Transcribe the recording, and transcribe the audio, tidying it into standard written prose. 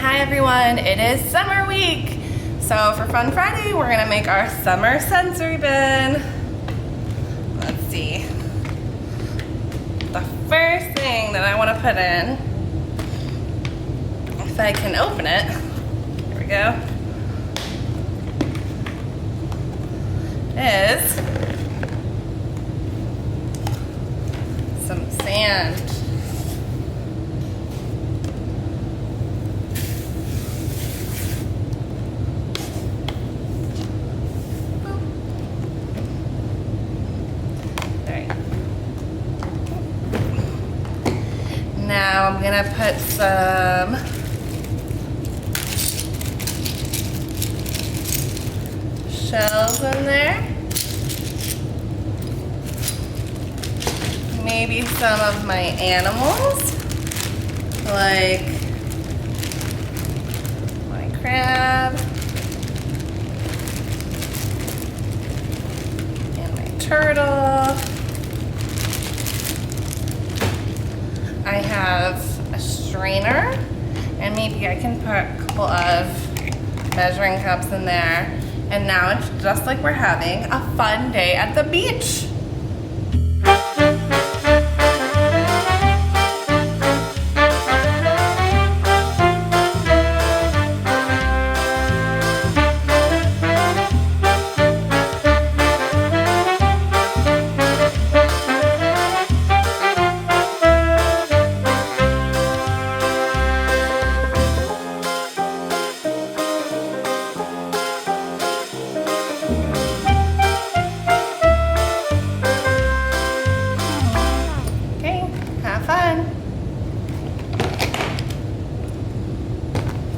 Hi everyone, it is summer week. So for Fun Friday, we're gonna make our summer sensory bin. Let's see. The first thing that I wanna put in, if I can open it, here we go, is some sand. Now I'm gonna put some shells in there. Maybe some of my animals, like my crab and my turtle. I have a strainer, and maybe I can put a couple of measuring cups in there. And now it's just like we're having a fun day at the beach.